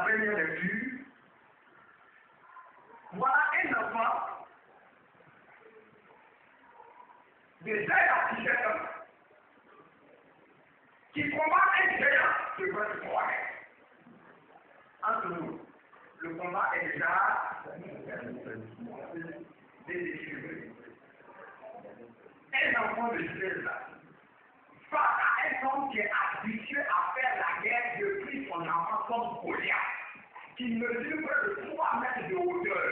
première lecture, voilà un enfant de 16 à 17 ans qui combat un géant de 23 mètres. Entre nous, le combat est déjà déséquilibré. Un enfant de 16 ans, face à un homme qui est habitué à faire la guerre depuis son enfance comme Goliath, qui mesure près de 3 mètres de hauteur.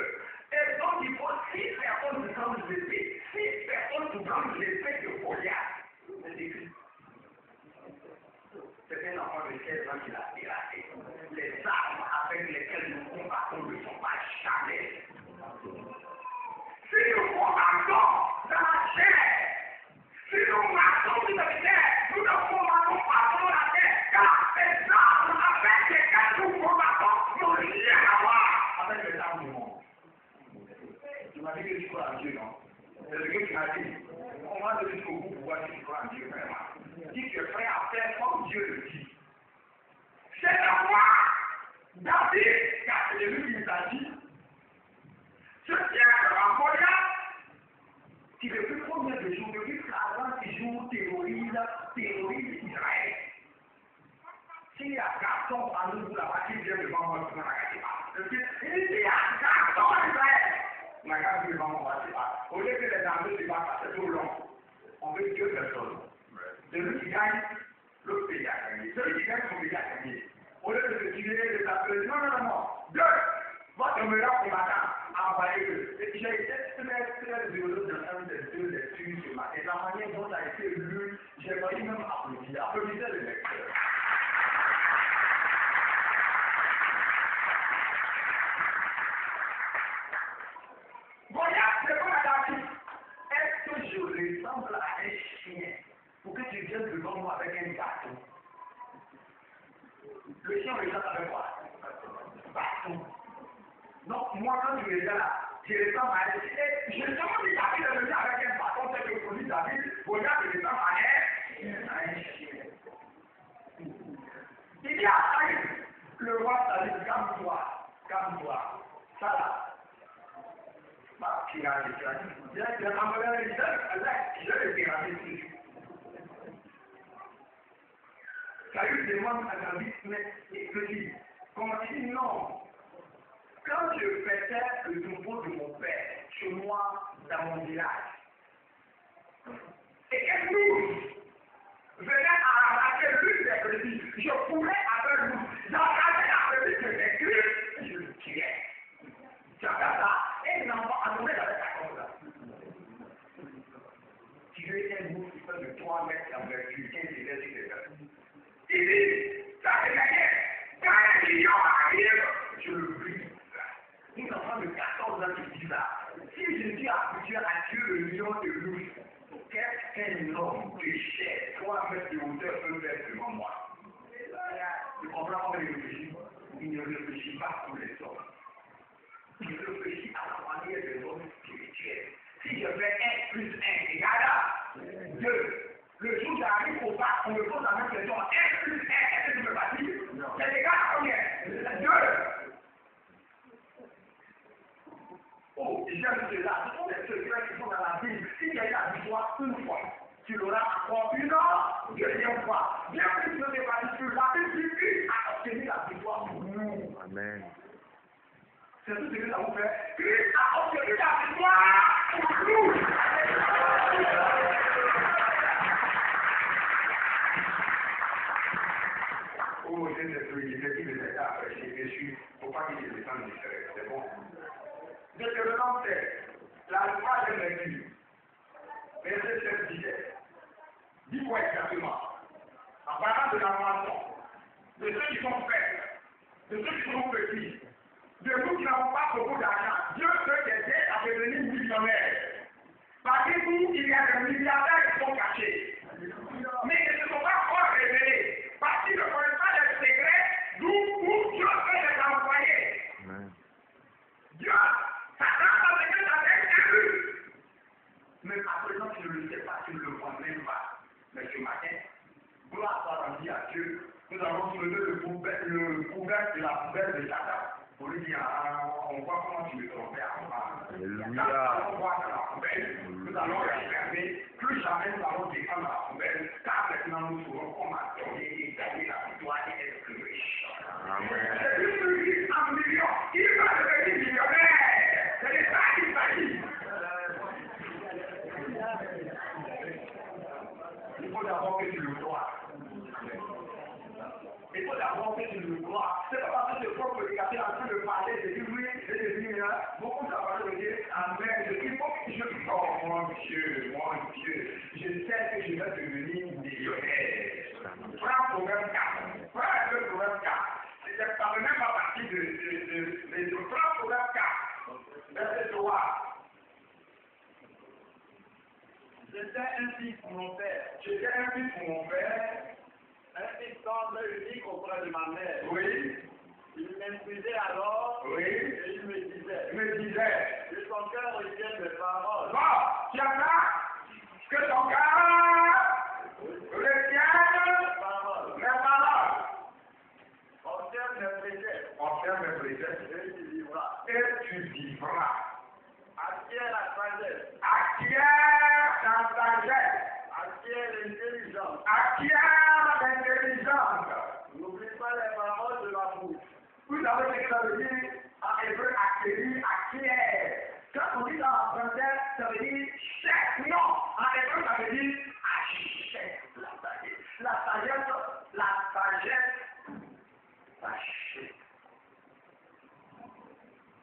Et donc il faut 6 personnes pour prendre l'épée, 6 personnes pour prendre l'épée de Goliath. C'est écrit. C'est un enfant de 16 ans qui l'a piraté. Les armes avec lesquelles nous combattons ne sont pas jamais. Si nous combattons dans la chair, si nous marchons sur la terre, nous ne combattons pas sur la terre, car les armes avec lesquelles nous combattons n'ont rien à voir avec les armes du monde. Tu m'as dit que tu crois en Dieu, non? C'est ce que tu m'as dit. On va te dire jusqu'au bout pour voir si tu crois en Dieu vraiment. Dis que tu es prêt à faire comme Dieu le dit. C'est le roi David, car c'est lui qui nous a dit. Je tiens devant Goliath, qui depuis combien de jours, depuis 40 jours, terrorise Israël. S'il y a garçon parmi vous là-bas qui vient devant moi, je ne regardez pas. Il y a garçon en Israël. On n'a qu'à devant moi, on ne pas. Au lieu que les armées se battent, c'est trop long. On veut 2 personnes. Celui qui gagne, l'autre pays a gagné. Celui qui gagne, son pays a gagné. Au lieu de se tirer, de s'appeler, non. 2. Votre meilleur combattant a envoyé 2. J'ai été très heureux d'entendre ces 2 lectures ce matin. La manière dont ça a été lu, j'ai failli même applaudir. Applaudissez le lecteur. Goliath, c'est quoi la tactique? Est-ce que je ressemble à un chien pour que tu viennes devant moi avec un bâton? Le chien regarde avec quoi? Bâton. Donc, moi, quand je regarde là, je ressemble à un chien. Je demande si David est venu avec un bâton, tel que produit David, Goliath ressemble à un chien. Il dit à David, le roi David, calme-toi. Ça là. Bah, tu as dit, je le pirater dessus. Saül demande à David, mais petit, comment il dit non. Quand je fêtais le nouveau de mon père, chez moi, dans mon village, et qu'elle nous venait à arracher l'une des brebis, je pourrais avec nous, j'arrachais la brebis de mes griffes, je le tuais. J'avais ça, et un enfant adoré avec la cause là. Tirer un bout qui fait de 3 mètres en vertu, 15 mètres sur les mètres. Il dit, ça c'est la guerre. Quand un lion arrive, je le brise. Un enfant de 14 ans qui dit ça. Si je suis habitué à tuer le lion de loup, qu'est-ce qu'un homme de chair, 3 mètres de hauteur peut faire devant moi? Tu comprends comment il réfléchit? Il ne réfléchit pas pour les hommes. Il réfléchit à la manière des hommes spirituels. Si je fais 1 plus 1 égale 2, le jour où j'arrive au bac, on me pose la même question. 1 plus 1, est-ce que tu me bâtis? C'est égal à combien? 2. Oh, j'aime cela. Ce sont des secrets qui sont dans la Bible. Si tu as eu la victoire une fois, tu l'auras encore une deuxième fois. Bien que tu ne t'es pas dit, la Bible suffit à obtenir la victoire pour nous. Amen. C'est tout ce que ça vous fait. Christ a obtenu la victoire pour nous. Oh, j'ai des trucs, j'ai dit les états après, j'ai déçu. Faut pas qu'il se descende du frère. C'est bon. Deutéronome 16, la 3e lecture, verset 7 17. Dis quoi exactement? En parlant de la moisson, de ceux qui sont faibles, de ceux qui sont petits, de nous qui n'avons pas beaucoup d'argent, Dieu peut t'aider à devenir millionnaire. Parmi vous, il y a des milliardaires qui sont cachés, mais qui ne se sont pas encore révélés, parce qu'ils ne connaissent pas les secrets d'où Dieu peut les envoyer. Dieu, ça rentre avec eux avec un. Mais à présent, tu ne le sais pas, tu ne le vois même pas. Mais ce matin, gloire soit rendue à Dieu Nous avons soulevé le couvercle de la poubelle de Satan. Pour lui dire, on voit comment tu veux tromper à moi. Quand nous allons voir dans la poubelle, nous allons regarder, plus jamais nous allons défendre la poubelle, car maintenant nous saurons comment donner et gagner la victoire et être plus riche. C'est plus riche en millions, il va devenir millionnaire. C'est de ça qu'il s'agit. Il faut d'abord que tu le crois. Il faut d'abord que tu le crois. C'est pas parce que le propre prédicateur est en train de parler, de dire oui, et de dire là, beaucoup de parler de dire amen. Il faut que je oh mon Dieu, je sais que je vais devenir millionnaire. Prends Proverbe 4. Prends un peu Proverbe 4. C'est par le même à partir de prends Proverbe 4. Verset 3. J'étais un fils pour mon père. J'étais un fils pour mon père. Un fils tendre et unique auprès de ma mère. Oui. Il m'instruisait alors. Oui. Et il me disait. Que ton cœur retienne mes paroles. bon, tu entends? Que ton cœur retienne mes paroles. Observe mes préceptes. Observe mes préceptes. Et tu vivras. Et tu vivras. Acquiert la sagesse. Acquiert la sagesse. Acquiert l'intelligence. Acquiert l'intelligence. N'oublie pas les paroles de ma bouche. Vous savez ce que ça veut dire en hébreu acquérir, acquiert. Quand on dit dans la française, ça veut dire chèque. Non, en hébreu, ça veut dire achète la sagesse. La sagesse, achète.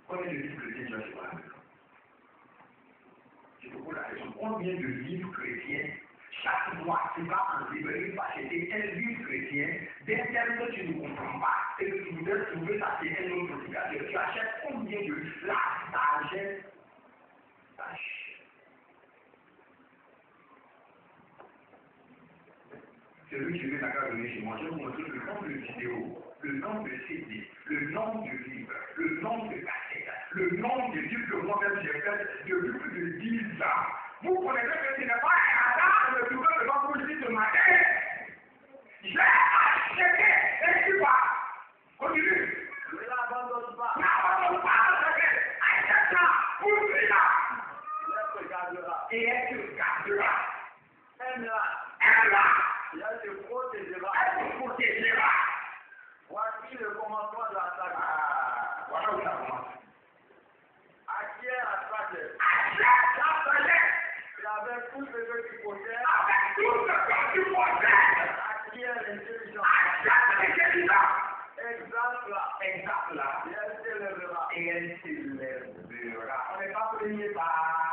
Combien de livres chrétiens tu as sur la maison? Je te pose la question. Combien de livres chrétiens chaque mois tu vas en librairie pour acheter un livre chrétien d'un thème que tu ne comprends pas et que tu voudrais trouver ça c'est un autre prédicateur. Tu achètes combien de la sagesse t'achètes. Celui qui veut d'accord donner chez moi, je vais vous montrer le nombre de vidéos, le nombre de CD, le nombre de livres, le nombre de cassettes, le nombre de livres que moi-même j'ai fait depuis plus de 10 ans. Vous connaissez que ce n'est pas un hasard de me trouver devant vous ici ce matin. J'ai acheté et tu vas. Continue. Ne l'abandonne pas. N'abandonne pas la sagesse. Achète-la, pousse-la. Elle te gardera. Et elle te gardera. Aime-la. Elle-la. Et elle te protégera. Elle te protégera. Voici le commencement de la sagesse. Voilà où ça commence. Acquiert la sagesse. Achète la sagesse. Et avec tout ce que tu possèdes. Avec tout ce que tu possèdes. Acquiert l'intelligence. Achète l'intelligence. Exalte-la. Exalte-la. Et elle t'élèvera. Et elle s'élèvera. On n'est pas premier par